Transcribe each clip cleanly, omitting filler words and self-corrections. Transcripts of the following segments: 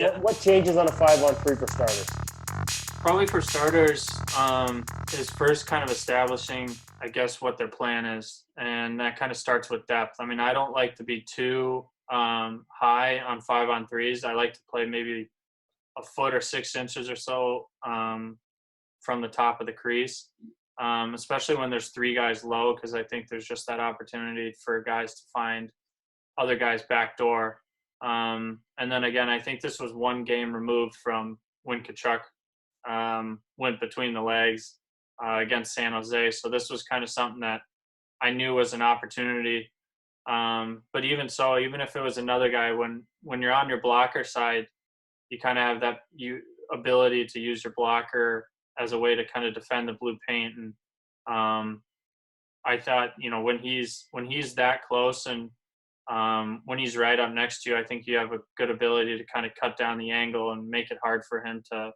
What changes on a 5-on-3 for starters? Probably for starters, is first kind of establishing, I guess, what their plan is. And that kind of starts with depth. I mean, I don't like to be too high on 5-on-3s. I like to play maybe a foot or 6 inches or so from the top of the crease, especially when there's 3 guys low, because I think there's just that opportunity for guys to find other guys' back door. And then again, I think this was one game removed from when Kachuk went between the legs against San Jose. So this was kind of something that I knew was an opportunity. But even so, even if it was another guy, when you're on your blocker side, you kind of have that ability to use your blocker as a way to kind of defend the blue paint. And I thought, when he's that close and when he's right up next to you, I think you have a good ability to kind of cut down the angle and make it hard for him to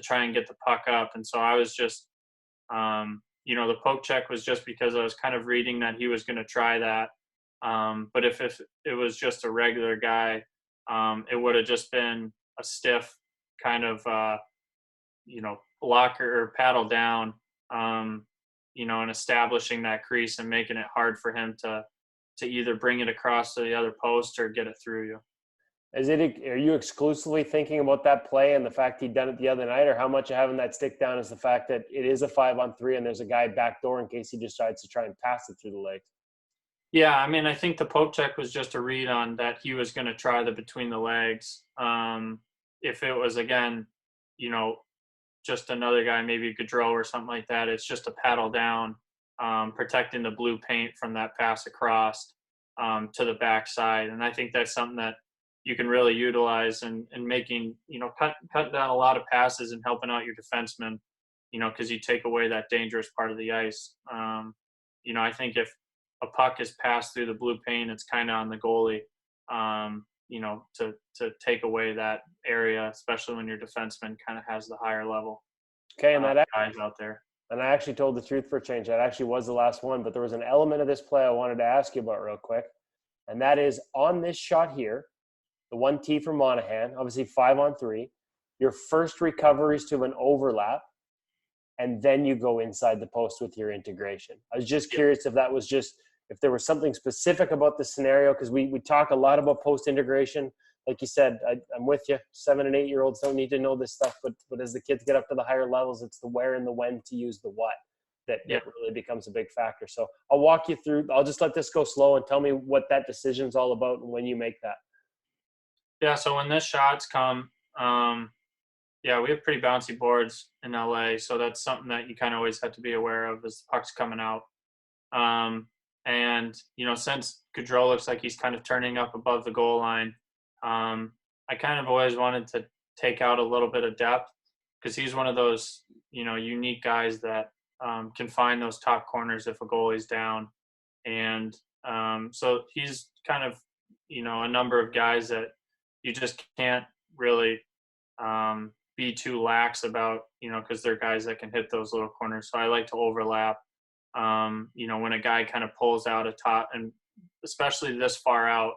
try and get the puck up. And so I was just, the poke check was just because I was kind of reading that he was going to try that. But if it was just a regular guy, it would have just been a stiff kind of, blocker or paddle down, and establishing that crease and making it hard for him to either bring it across to the other post or get it through you. Are you exclusively thinking about that play and the fact he'd done it the other night, or how much of having that stick down is the fact that it is a 5-on-3 and there's a guy backdoor in case he decides to try and pass it through the legs? Yeah, I mean, I think the poke check was just a read on that he was going to try the between the legs. If it was, again, just another guy, maybe Gaudreau or something like that, it's just a paddle down, protecting the blue paint from that pass across to the backside. And I think that's something that you can really utilize in making, cut down a lot of passes and helping out your defensemen, because you take away that dangerous part of the ice. I think if a puck is passed through the blue paint, it's kind of on the goalie, to take away that area, especially when your defenseman kind of has the higher level guys out there. And I actually told the truth for a change. That actually was the last one, but there was an element of this play I wanted to ask you about real quick. And that is on this shot here, the 1T for Monahan, obviously 5-on-3, your first recovery is to an overlap, and then you go inside the post with your integration. I was just curious if that was if there was something specific about the scenario, because we talk a lot about post integration. Like you said, I'm with you. 7 and 8 year olds don't need to know this stuff, but as the kids get up to the higher levels, it's the where and the when to use the what that really becomes a big factor. So I'll walk you through. I'll just let this go slow and tell me what that decision's all about and when you make that. Yeah, so when this shots come, we have pretty bouncy boards in LA, so that's something that you kind of always have to be aware of as the puck's coming out. And, since Gaudreau looks like he's kind of turning up above the goal line, I kind of always wanted to take out a little bit of depth because he's one of those, unique guys that can find those top corners if a goalie's down. And so he's kind of, a number of guys that you just can't really be too lax about, because they're guys that can hit those little corners. So I like to overlap. When a guy kind of pulls out a top, and especially this far out,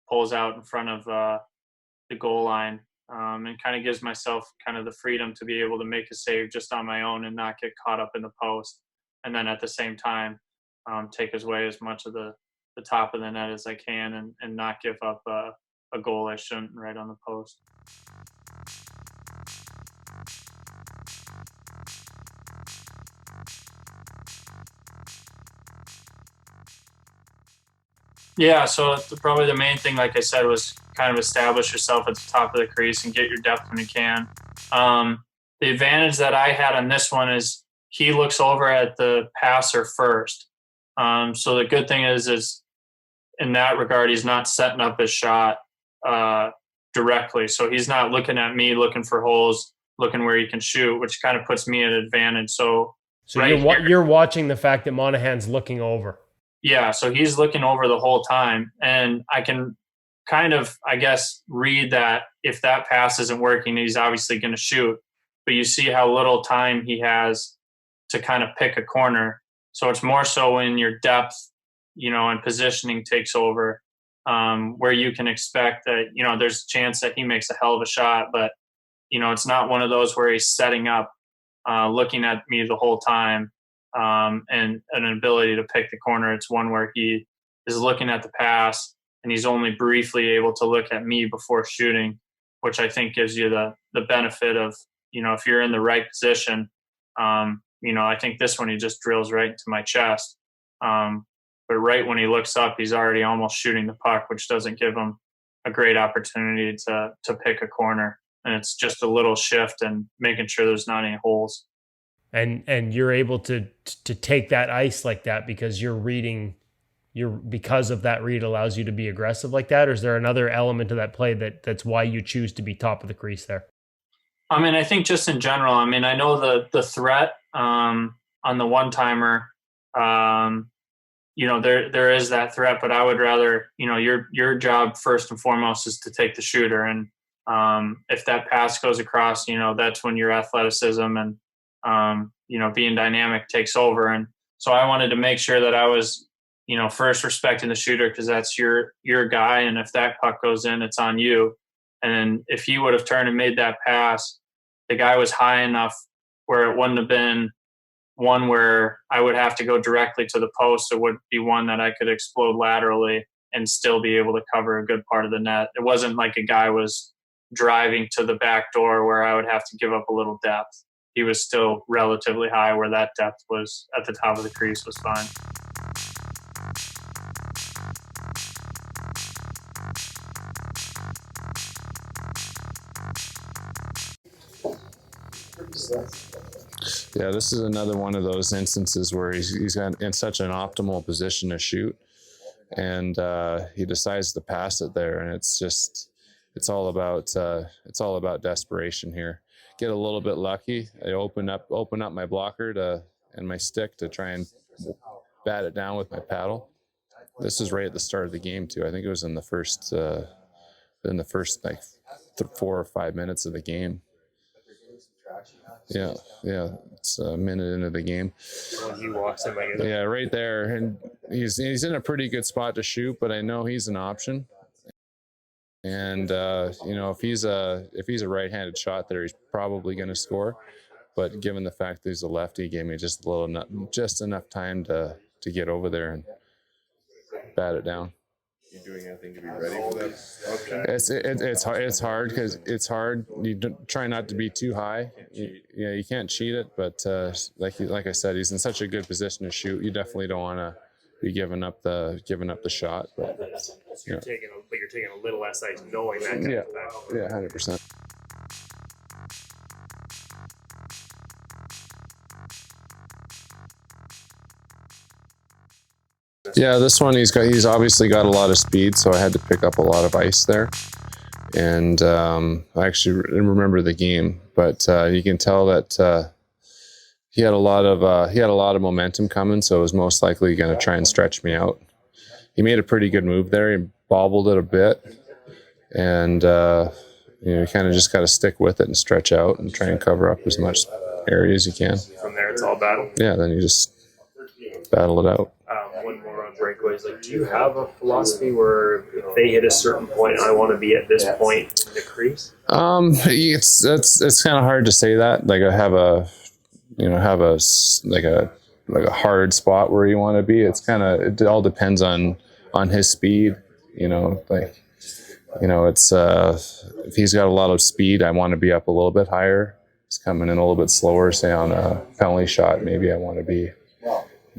pulls out in front of the goal line, and kind of gives myself kind of the freedom to be able to make a save just on my own and not get caught up in the post. And then at the same time, take away as much of the top of the net as I can and not give up a goal I shouldn't right on the post. Yeah, so probably the main thing, like I said, was kind of establish yourself at the top of the crease and get your depth when you can. The advantage that I had on this one is he looks over at the passer first. So the good thing is in that regard, he's not setting up his shot directly. So he's not looking at me, looking for holes, looking where he can shoot, which kind of puts me at an advantage. So you're watching the fact that Monahan's looking over. Yeah, so he's looking over the whole time, and I can kind of, I guess, read that if that pass isn't working, he's obviously going to shoot. But you see how little time he has to kind of pick a corner. So it's more so when your depth, and positioning takes over. where you can expect that, there's a chance that he makes a hell of a shot, but, it's not one of those where he's setting up, looking at me the whole time, and an ability to pick the corner. It's one where he is looking at the pass and he's only briefly able to look at me before shooting, which I think gives you the benefit of, if you're in the right position, I think this one he just drills right into my chest. But right when he looks up, he's already almost shooting the puck, which doesn't give him a great opportunity to pick a corner. And it's just a little shift and making sure there's not any holes. And you're able to take that ice like that because you're reading, because of that read allows you to be aggressive like that? Or is there another element of that play that's why you choose to be top of the crease there? I mean, I think just in general, I mean, I know the threat on the one-timer, there is that threat, but I would rather, your job first and foremost is to take the shooter. And if that pass goes across, that's when your athleticism and, being dynamic takes over. And so I wanted to make sure that I was, first respecting the shooter because that's your guy. And if that puck goes in, it's on you. And then if he would have turned and made that pass, the guy was high enough where it wouldn't have been one where I would have to go directly to the post. It would be one that I could explode laterally and still be able to cover a good part of the net. It wasn't like a guy was driving to the back door where I would have to give up a little depth. He was still relatively high where that depth was at the top of the crease was fine. Yeah, this is another one of those instances where he's in such an optimal position to shoot, and he decides to pass it there, and it's all about desperation here. Get a little bit lucky. I open up my blocker and my stick to try and bat it down with my paddle. This is right at the start of the game too. I think it was in the first like 4 or 5 minutes of the game. Yeah, it's a minute into the game. He walks in like yeah, right there, and he's in a pretty good spot to shoot, but I know he's an option. And if he's a right-handed shot there, he's probably going to score. But given the fact that he's a lefty, he gave me just enough time to get over there and bat it down. You doing anything to be ready for that? Okay. It's hard because it's hard. You try not to be too high. You can't cheat it, but like I said, he's in such a good position to shoot. You definitely don't want to be giving up the shot. But you're taking a little less ice, knowing that. Yeah, 100%. Yeah, this one he's obviously got a lot of speed, so I had to pick up a lot of ice there. And I actually remember the game, but you can tell that he had a lot of momentum coming, so it was most likely going to try and stretch me out. He made a pretty good move there. He bobbled it a bit, and you kind of just got to stick with it and stretch out and try and cover up as much area as you can. From there, it's all battle. Yeah, then you just battle it out. One more on breakaways. Like, do you have a philosophy where if they hit a certain point, I want to be at this point in the crease? It's kind of hard to say that. Like, I have a hard spot where you want to be. It all depends on his speed. It's if he's got a lot of speed, I want to be up a little bit higher. He's coming in a little bit slower, say on a penalty shot, maybe I want to be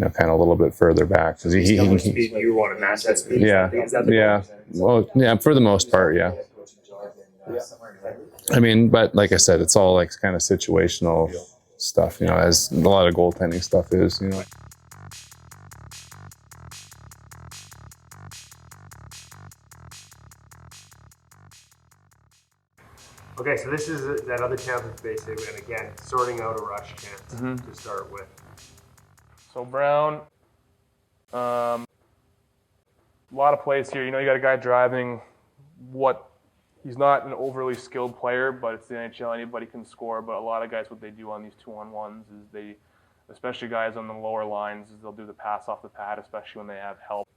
kind of a little bit further back because he you want to match that speed. Yeah. Well, yeah, for the most part, yeah. I mean, but like I said, it's all like kind of situational stuff, as a lot of goaltending stuff is, Okay, so this is that other Tampa Bay save, and again, sorting out a rush chance to start with. So Brown, a lot of plays here. You got a guy driving. He's not an overly skilled player, but it's the NHL. Anybody can score. But a lot of guys, what they do on these 2-on-1s is especially guys on the lower lines, is they'll do the pass off the pad, especially when they have help.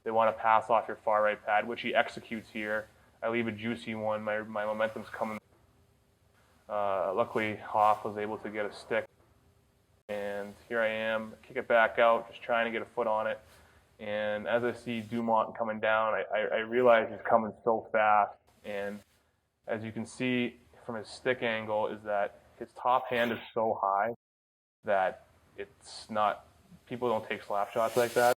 they want to pass off your far right pad, which he executes here. I leave a juicy one. My momentum's coming. Luckily, Hoff was able to get a stick. And here I am, kick it back out, just trying to get a foot on it. And as I see Dumont coming down, I realize he's coming so fast. And as you can see from his stick angle is that his top hand is so high that it's not, people don't take slap shots like that.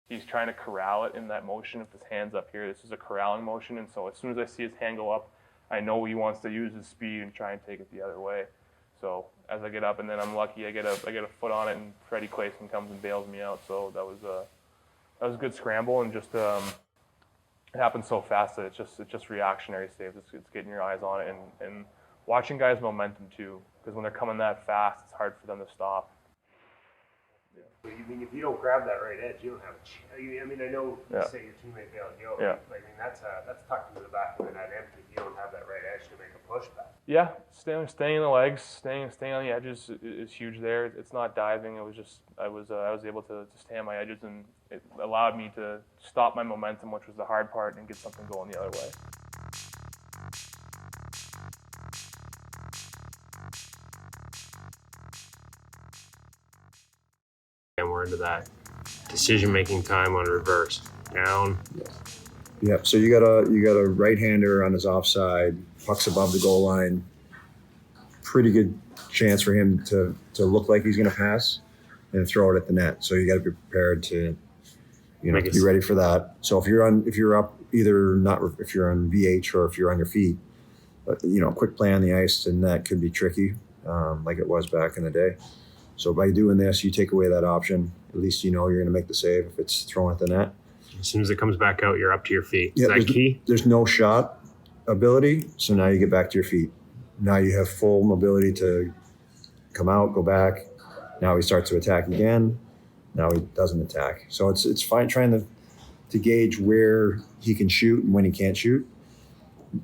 He's trying to corral it in that motion. If his hand's up here, this is a corralling motion. And so as soon as I see his hand go up, I know he wants to use his speed and try and take it the other way. So as I get up, and then I'm lucky, I get a foot on it, and Freddie Clayson comes and bails me out. So that was a good scramble, and just it happened so fast that it's just reactionary saves. It's getting your eyes on it, and watching guys' momentum too, because when they're coming that fast, it's hard for them to stop. Yeah. But you mean if you don't grab that right edge, you don't have a chance. I mean, I know you say your teammate bailed you out. Yeah. I mean, that's tucked into the back of the net empty. You don't have that right edge to make a pushback. Yeah, staying in the legs, staying on the edges is huge there. It's not diving. It was just I was able to stay on my edges, and it allowed me to stop my momentum, which was the hard part, and get something going the other way. And we're into that decision-making time on reverse. Down. Yep. So you got a right-hander on his offside, puck's above the goal line. Pretty good chance for him to look like he's going to pass and throw it at the net. So you got to be prepared to, be ready for that. So if you're up, either not if you're on VH or if you're on your feet, quick play on the ice and that could be tricky, like it was back in the day. So by doing this, you take away that option. At least you're going to make the save if it's thrown at the net. As soon as it comes back out, you're up to your feet. Is that key? There's no shot ability, so now you get back to your feet. Now you have full mobility to come out, go back. Now he starts to attack again. Now he doesn't attack. So it's fine trying to gauge where he can shoot and when he can't shoot.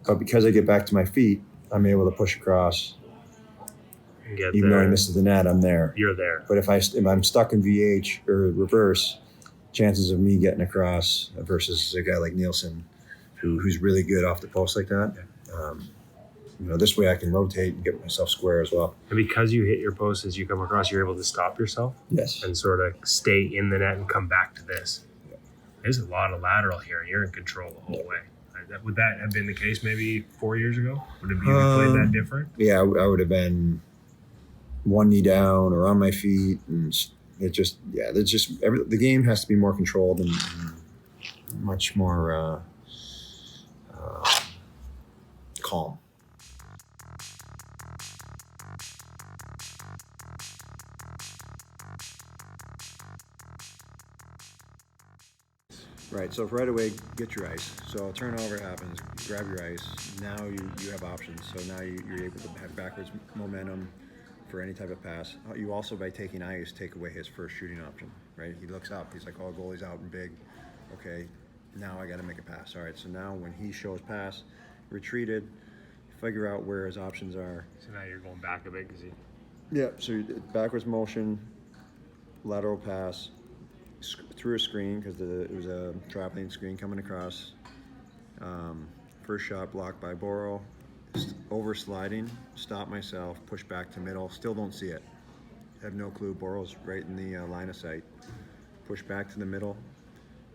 But because I get back to my feet, I'm able to push across. Even though he misses the net, I'm there. You're there. But if I'm stuck in VH or reverse, chances of me getting across versus a guy like Nielsen, who's really good off the post like that. This way I can rotate and get myself square as well. And because you hit your post as you come across, you're able to stop yourself. Yes. And sort of stay in the net and come back to this. Yeah. There's a lot of lateral here, and you're in control the whole way. Would that have been the case maybe 4 years ago? Would it be played that different? Yeah, I would have been one knee down or on my feet, and the game has to be more controlled and much more calm. Right, so if right away, get your ice. So a turnover happens, grab your ice. Now you have options. So now you're able to have backwards momentum for any type of pass. You also, by taking ice, take away his first shooting option, right? He looks up, he's like, oh, goalie's out and big. Okay, now I got to make a pass. All right, so now when he shows pass, retreated, figure out where his options are. So now you're going back a bit because Yeah, so backwards motion, lateral pass, through a screen because it was a traveling screen coming across. First shot blocked by Boro. Over sliding, stop myself, push back to middle, still don't see it. Have no clue, Boro's right in the line of sight. Push back to the middle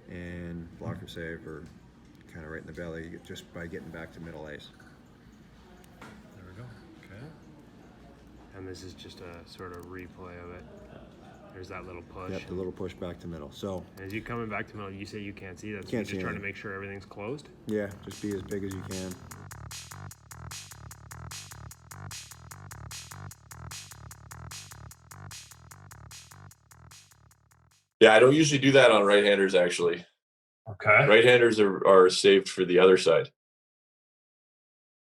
and blocker save, or kind of right in the belly just by getting back to middle ice. There we go. Okay. And this is just a sort of replay of it. There's that little push. Yep, the little push back to middle. So as you coming back to middle, you say you can't see that. So you're just trying to make sure everything's closed? Yeah, just be as big as you can. Yeah, I don't usually do that on right-handers, actually. Okay. Right-handers are saved for the other side.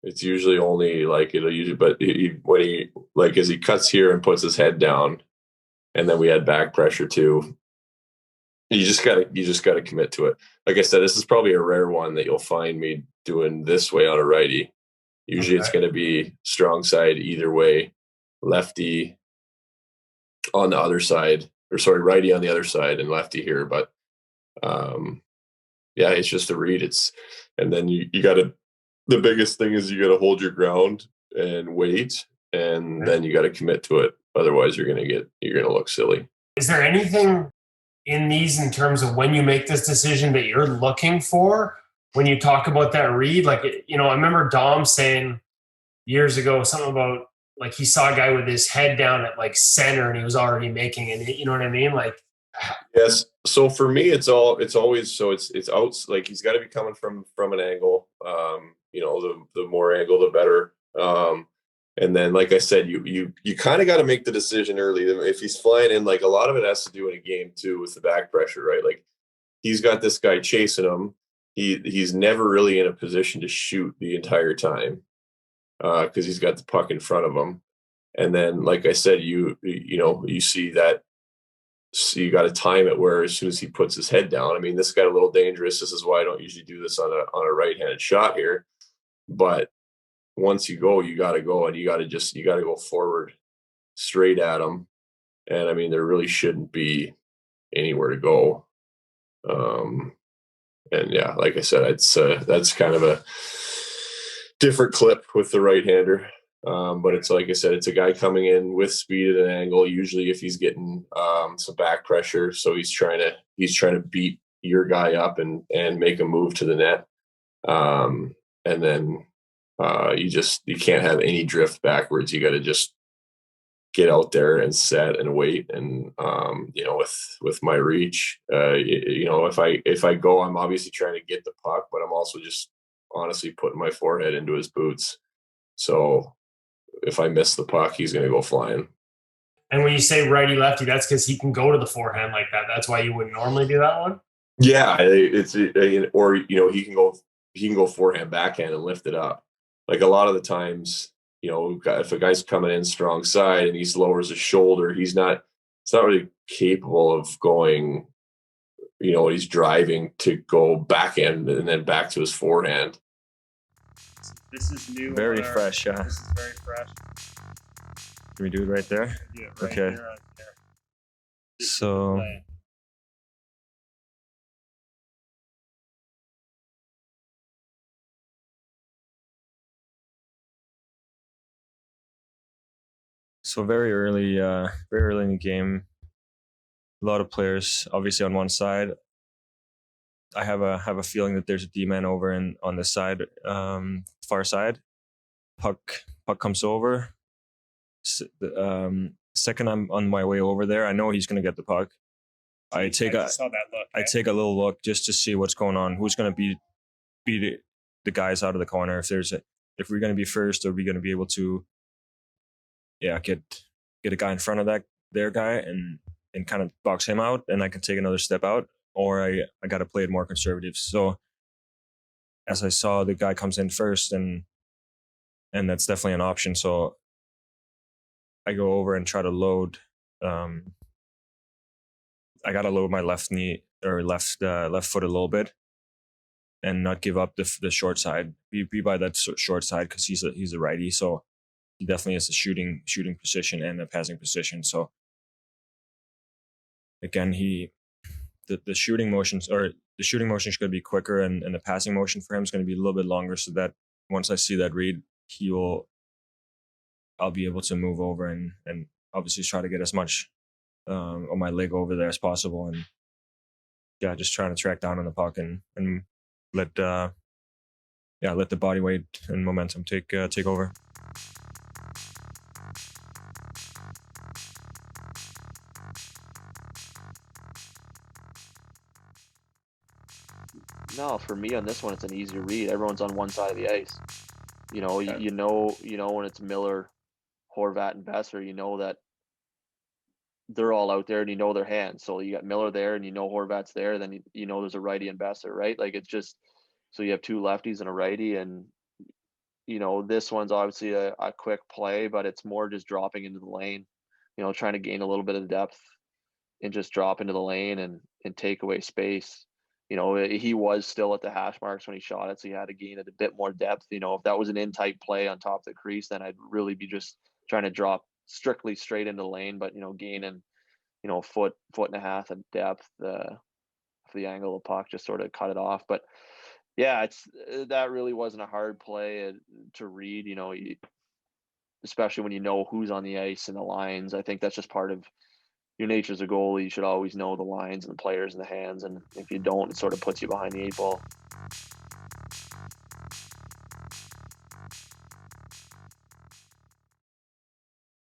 It's usually only when he as he cuts here and puts his head down, and then we had back pressure too. You just gotta commit to it. Like I said, this is probably a rare one that you'll find me doing this way on a righty. Usually It's going to be strong side either way, lefty on the other side, or sorry, righty on the other side and lefty here. But yeah, it's just a read. And then you got to, the biggest thing is you got to hold your ground and wait, and then you got to commit to it. Otherwise, you're going to look silly. Is there anything in these in terms of when you make this decision that you're looking for when you talk about that read? Like, I remember Dom saying years ago something about like he saw a guy with his head down at like center and he was already making it. You know what I mean? Like, yes. So for me, it's always it's out. Like he's got to be coming from an angle. The more angle, the better. And then, like I said, you kind of got to make the decision early. If he's flying in, like a lot of it has to do in a game too with the back pressure, right? Like he's got this guy chasing him. He's never really in a position to shoot the entire time because he's got the puck in front of him. And then, like I said, you see that. So you got to time it where as soon as he puts his head down. I mean, this got a little dangerous. This is why I don't usually do this on a right-handed shot here. But once you go, you got to go, and you got to go forward straight at him. And I mean, there really shouldn't be anywhere to go. And yeah, like I said, that's kind of a different clip with the right-hander. But it's like I said, it's a guy coming in with speed at an angle. Usually, if he's getting some back pressure, so he's trying to beat your guy up and make a move to the net. And then you can't have any drift backwards. You got to just get out there and set and wait. And with my reach, if I go, I'm obviously trying to get the puck, but I'm also just honestly putting my forehead into his boots. So if I miss the puck, he's going to go flying. and when you say righty lefty, that's because he can go to the forehand like that. That's why you wouldn't normally do that one. Yeah, or he can go forehand backhand and lift it up. Like a lot of the times, if a guy's coming in strong side and he lowers his shoulder, it's not really capable of going. He's driving to go backhand and then back to his forehand. This is new. Very fresh, yeah. This is very fresh. Can we do it right there? Yeah, Okay. Here, right there. So very early in the game, a lot of players obviously on one side. I have a feeling that there's a D-man over on this side, far side. Puck comes over. Second, I'm on my way over there. I know he's going to get the puck. I take a little look just to see what's going on. Who's going to beat the guys out of the corner? If we're going to be first, are we going to be able to, get a guy in front of their guy and kind of box him out, and I can take another step out, or I got to play it more conservative. So as I saw, the guy comes in first, and that's definitely an option. So I go over and try to load. I got to load my left knee or left foot a little bit, and not give up the short side. Be by that short side because he's a righty, so he definitely has a shooting position and a passing position. So again, the shooting motions is going to be quicker, and the passing motion for him is going to be a little bit longer. So that once I see that read, I'll be able to move over and obviously try to get as much on my leg over there as possible, and just trying to track down on the puck and let the body weight and momentum take over. No, for me on this one, it's an easy read. Everyone's on one side of the ice. You know when it's Miller, Horvat, and Besser, you know that they're all out there, and you know their hands. So you got Miller there, and you know Horvat's there. Then you know there's a righty and Besser, right? Like it's just so you have two lefties and a righty, and this one's obviously a quick play, but it's more just dropping into the lane. Trying to gain a little bit of depth and just drop into the lane and take away space. He was still at the hash marks when he shot it, so he had to gain it a bit more depth. If that was an in-tight play on top of the crease, then I'd really be just trying to drop strictly straight into the lane, but gaining, foot and a half of depth the angle of the puck, just sort of cut it off. But yeah, that really wasn't a hard play to read. You know, especially when you know who's on the ice and the lines. I think that's just part of your nature as a goalie. You should always know the lines and the players and the hands, and if you don't, it sort of puts you behind the eight ball.